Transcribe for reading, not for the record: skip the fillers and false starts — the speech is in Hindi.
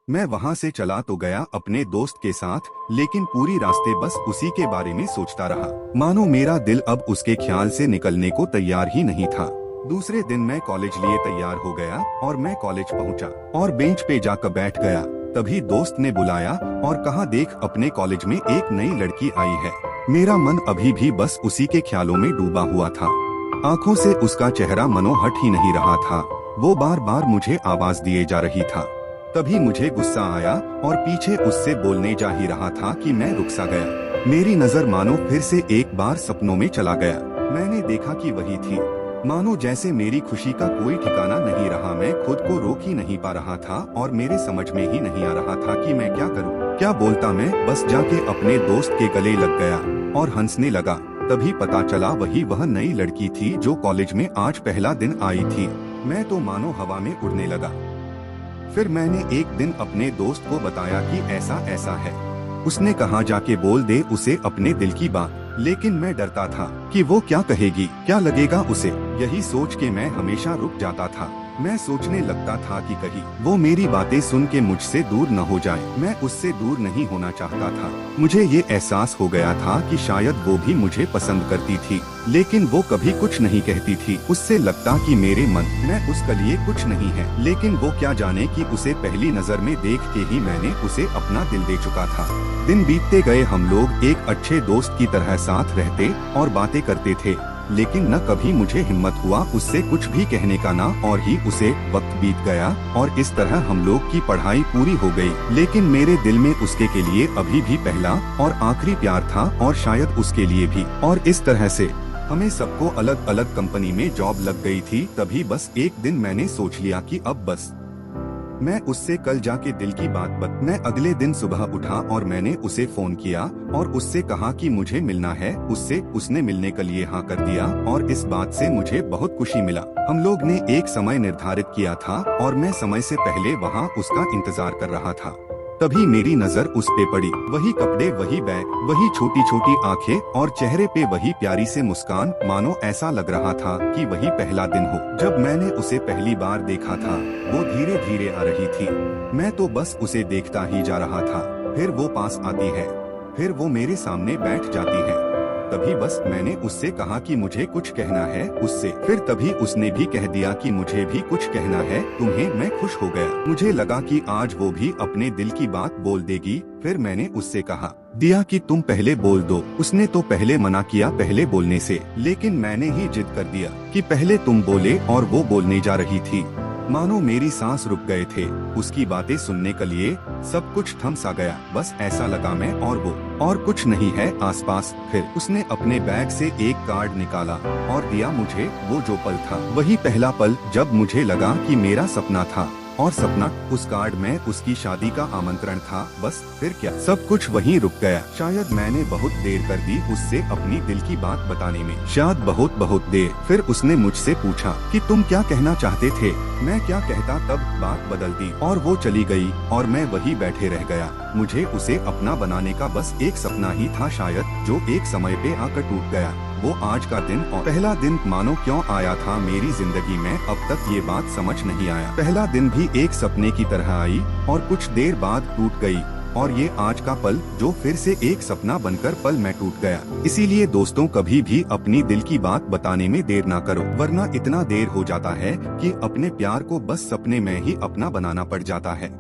मैं वहाँ से चला तो गया अपने दोस्त के साथ, लेकिन पूरी रास्ते बस उसी के बारे में सोचता रहा। मानो मेरा दिल अब उसके ख्याल से निकलने को तैयार ही नहीं था। दूसरे दिन मैं कॉलेज लिए तैयार हो गया और मैं कॉलेज पहुंचा और बेंच पे जाकर बैठ गया। तभी दोस्त ने बुलाया और कहा, देख अपने कॉलेज में एक नई लड़की आई है। मेरा मन अभी भी बस उसी के ख्यालों में डूबा हुआ था। आंखों से उसका चेहरा मनोहट ही नहीं रहा था। वो बार बार मुझे आवाज दिए जा रही था। तभी मुझे गुस्सा आया और पीछे उससे बोलने जा ही रहा था कि मैं रुक सा गया। मेरी नजर मानो फिर से एक बार सपनों में चला गया। मैंने देखा कि वही थी। मानो जैसे मेरी खुशी का कोई ठिकाना नहीं रहा। मैं खुद को रोक ही नहीं पा रहा था और मेरे समझ में ही नहीं आ रहा था कि मैं क्या करूं। क्या बोलता मैं बस जाके अपने दोस्त के गले लग गया और हंसने लगा। तभी पता चला वह नई लड़की थी जो कॉलेज में आज पहला दिन आई थी। मैं तो मानो हवा में उड़ने लगा। फिर मैंने एक दिन अपने दोस्त को बताया कि ऐसा ऐसा है। उसने कहा, जाके बोल दे उसे अपने दिल की बात। लेकिन मैं डरता था कि वो क्या कहेगी, क्या लगेगा उसे। यही सोच के मैं हमेशा रुक जाता था। मैं सोचने लगता था कि कहीं वो मेरी बातें सुन के मुझसे दूर न हो जाए। मैं उससे दूर नहीं होना चाहता था। मुझे ये एहसास हो गया था कि शायद वो भी मुझे पसंद करती थी, लेकिन वो कभी कुछ नहीं कहती थी। उससे लगता कि मेरे मन में उसके लिए कुछ नहीं है, लेकिन वो क्या जाने कि उसे पहली नजर में देख के ही मैंने उसे अपना दिल दे चुका था। दिन बीतते गए, हम लोग एक अच्छे दोस्त की तरह साथ रहते और बातें करते थे, लेकिन न कभी मुझे हिम्मत हुआ उससे कुछ भी कहने का। ना और ही उसे वक्त बीत गया और इस तरह हम लोग की पढ़ाई पूरी हो गई। लेकिन मेरे दिल में उसके के लिए अभी भी पहला और आखिरी प्यार था और शायद उसके लिए भी। और इस तरह से हमें सबको अलग अलग कंपनी में जॉब लग गई थी। तभी बस एक दिन मैंने सोच लिया कि अब बस मैं उससे कल जाके दिल की बात मैं अगले दिन सुबह उठा और मैंने उसे फोन किया और उससे कहा कि मुझे मिलना है उससे। उसने मिलने के लिए हाँ कर दिया और इस बात से मुझे बहुत खुशी मिला। हम लोग ने एक समय निर्धारित किया था और मैं समय से पहले वहाँ उसका इंतजार कर रहा था। तभी मेरी नजर उस पे पड़ी। वही कपड़े, वही बैग, वही छोटी छोटी आंखें और चेहरे पे वही प्यारी से मुस्कान। मानो ऐसा लग रहा था कि वही पहला दिन हो जब मैंने उसे पहली बार देखा था। वो धीरे धीरे आ रही थी। मैं तो बस उसे देखता ही जा रहा था। फिर वो पास आती है, फिर वो मेरे सामने बैठ जाती है। तभी बस मैंने उससे कहा कि मुझे कुछ कहना है उससे। फिर तभी उसने भी कह दिया कि मुझे भी कुछ कहना है तुम्हें। मैं खुश हो गया। मुझे लगा कि आज वो भी अपने दिल की बात बोल देगी। फिर मैंने उससे कहा दिया कि तुम पहले बोल दो। उसने तो पहले मना किया पहले बोलने से, लेकिन मैंने ही जिद कर दिया कि पहले तुम बोले और वो बोलने जा रही थी। मानो मेरी सांस रुक गए थे। उसकी बातें सुनने के लिए सब कुछ थम सा गया। बस ऐसा लगा मैं और वो और कुछ नहीं है आसपास। फिर उसने अपने बैग से एक कार्ड निकाला और दिया मुझे। वो जो पल था वही पहला पल जब मुझे लगा कि मेरा सपना था और सपना उस कार्ड में उसकी शादी का आमंत्रण था। बस फिर क्या, सब कुछ वहीं रुक गया। शायद मैंने बहुत देर कर दी उससे अपनी दिल की बात बताने में, शायद बहुत बहुत देर। फिर उसने मुझसे पूछा कि तुम क्या कहना चाहते थे। मैं क्या कहता, तब बात बदल दी और वो चली गई और मैं वही बैठे रह गया। मुझे उसे अपना बनाने का बस एक सपना ही था शायद, जो एक समय पे आकर टूट गया। वो आज का दिन और पहला दिन मानो क्यों आया था मेरी जिंदगी में, अब तक ये बात समझ नहीं आया। पहला दिन भी एक सपने की तरह आई और कुछ देर बाद टूट गई। और ये आज का पल जो फिर से एक सपना बनकर पल में टूट गया। इसीलिए दोस्तों, कभी भी अपनी दिल की बात बताने में देर ना करो, वरना इतना देर हो जाता है कि अपने प्यार को बस सपने में ही अपना बनाना पड़ जाता है।